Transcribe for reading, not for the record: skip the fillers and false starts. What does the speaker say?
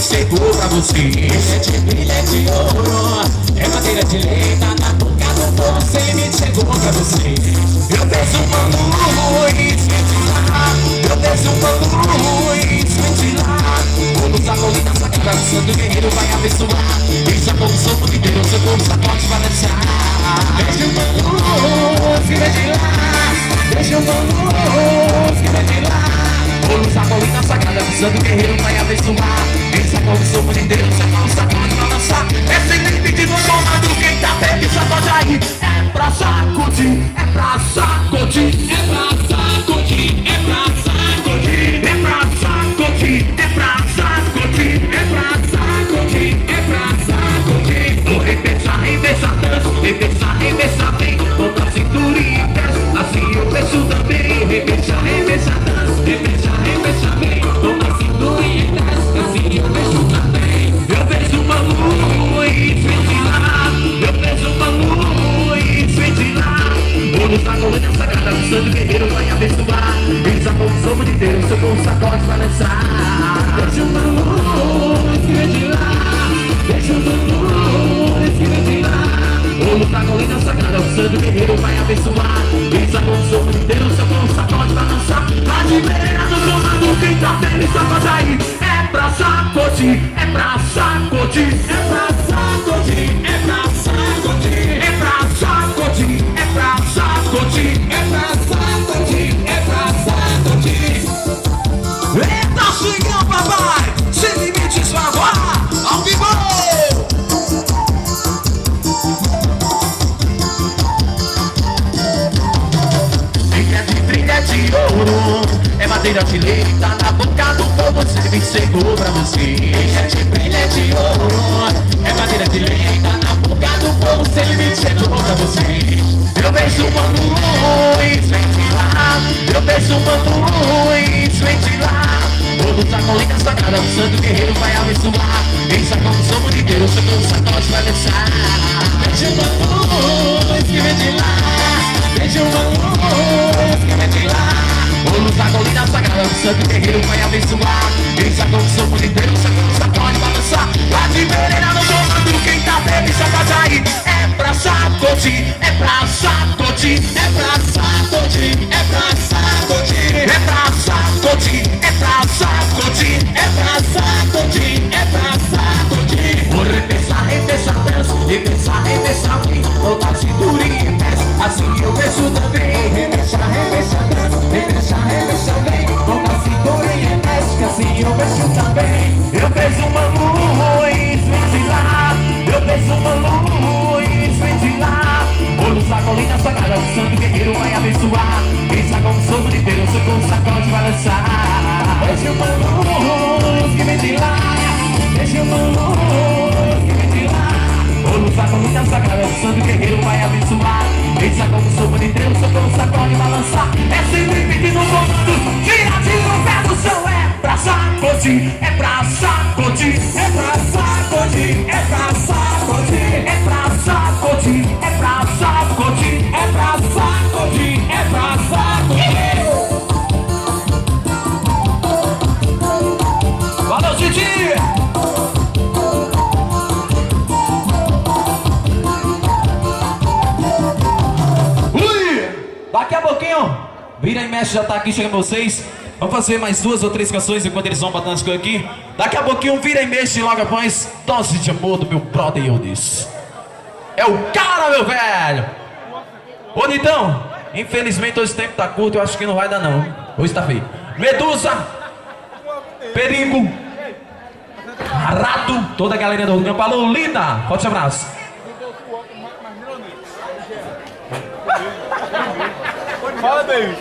chegou pra você. Brilha de ouro, é madeira de lei, tá na boca do povo, sem limite chegou pra você. Eu vejo uma luz ventilar, eu vejo uma luz ventilar. Todos a colina sagrada, o santo guerreiro vai abençoar. Isso é como sou de Deus, seu corpo sacode vai dançar. Vejo uma luz que vem de lá, vejo uma luz que vem de lá. Todos a colina sagrada, o santo guerreiro vai abençoar. Isso é como sou de Deus, seu corpo sacode vai dançar. É sem limite no comando, quem tá bem, sacode aí. É pra sacudir, é pra sacudir, é pra sacudir, é pra sacudir, é pra sacudir, é pra sacudir, é pra sacudir, é pra sacudir. Vou repensar, repensar tanto, repensar, repensar bem, botar a cintura e desce, assim eu penso também. Repensar, repensar tanto, repensar, repensar bem, botar a cintura e desce, assim eu penso também. Eu vejo uma luz ventilar, eu vejo uma luz ventilar. Todos na colina sagrada, o santo guerreiro vai abençoar. Eles a condição de Deus, seu bom sacode vai lançar. Vejo uma luz que vem de lá, vejo uma luz que vem de lá. Todos na colina sagrada, o santo guerreiro vai abençoar. Eles a condição de Deus, seu bom sacode vai lançar. Tá de beira no comando, quem tá vendo sacode aí. É pra sacudir, é pra sacudir, é pra sacudir, é pra sacudir, é pra sacudir, é pra sacudir, é pra sacudir, é pra sacudir. Eita, chegou, papai, sem limites vai voar, ao vivo! Brilha de ouro, é madeira de lei, tá na boca do povo, sempre chegou pra você. Brilha de ouro, é madeira de lei, tá na boca do povo, sempre chegou pra você. Eu vejo uma luz ventilar, eu vejo uma luz ventilar. Todos a colina sagrada, o santo guerreiro vai abençoar. Eis a condição de Deus, seu corpo sacode vai dançar. Vejo uma luz que vem de lá, vejo uma luz que vem de lá. Todos a colina sagrada, o santo guerreiro vai abençoar. Eis a condição de Deus, seu corpo sacode vai dançar. Lá de Pereira no comando, quem tá bem, sacode aí. É pra sacudir, é pra sacudir, é pra sacudir, é pra sacudir, é pra sacudir, é pra sacudir, é pra sacudir, é pra sacudir. Vou repensar, repensar dança, repensar, repensar bem, botar cintura e desce, assim eu penso também. Repensar, repensar dança, repensar, repensar bem, botar cintura e desce, assim eu penso também. Eu vejo uma luz ventilar, eu vejo uma luz ventilar. Olhos na colina sagrada, o santo guerreiro vai abençoar. Quem sabe como sou de Deus, seu corpo sacode vai lançar. Vejo uma luz que vem de lá, vejo uma luz que vem de lá. Olhos na colina sagrada, o santo guerreiro vai abençoar. Quem sabe como sou de Deus, seu corpo sacode vai lançar. É sempre pedindo no comando, tira de no pé do chão. É pra sacudir, é pra sacudir, é pra sacudir, é pra sacudir, é pra sacudir, é pra sacudir, é pra sacudir, é pra sacudir. Valeu, Didi! Ui! Daqui a pouquinho, vira e mexe, já tá aqui, chega vocês. Vamos fazer mais 2 ou 3 canções enquanto eles vão batendo as coisas aqui. Daqui a pouquinho, vira e mexe logo após Dose de Amor do meu brother Eudes. É o cara, meu velho! Ô, Nitão, infelizmente hoje o tempo tá curto, eu acho que não vai dar não. Hoje tá feio. Medusa, Perigo, Rato, toda a galera do campo. Alô, linda! Forte abraço. Fala, David.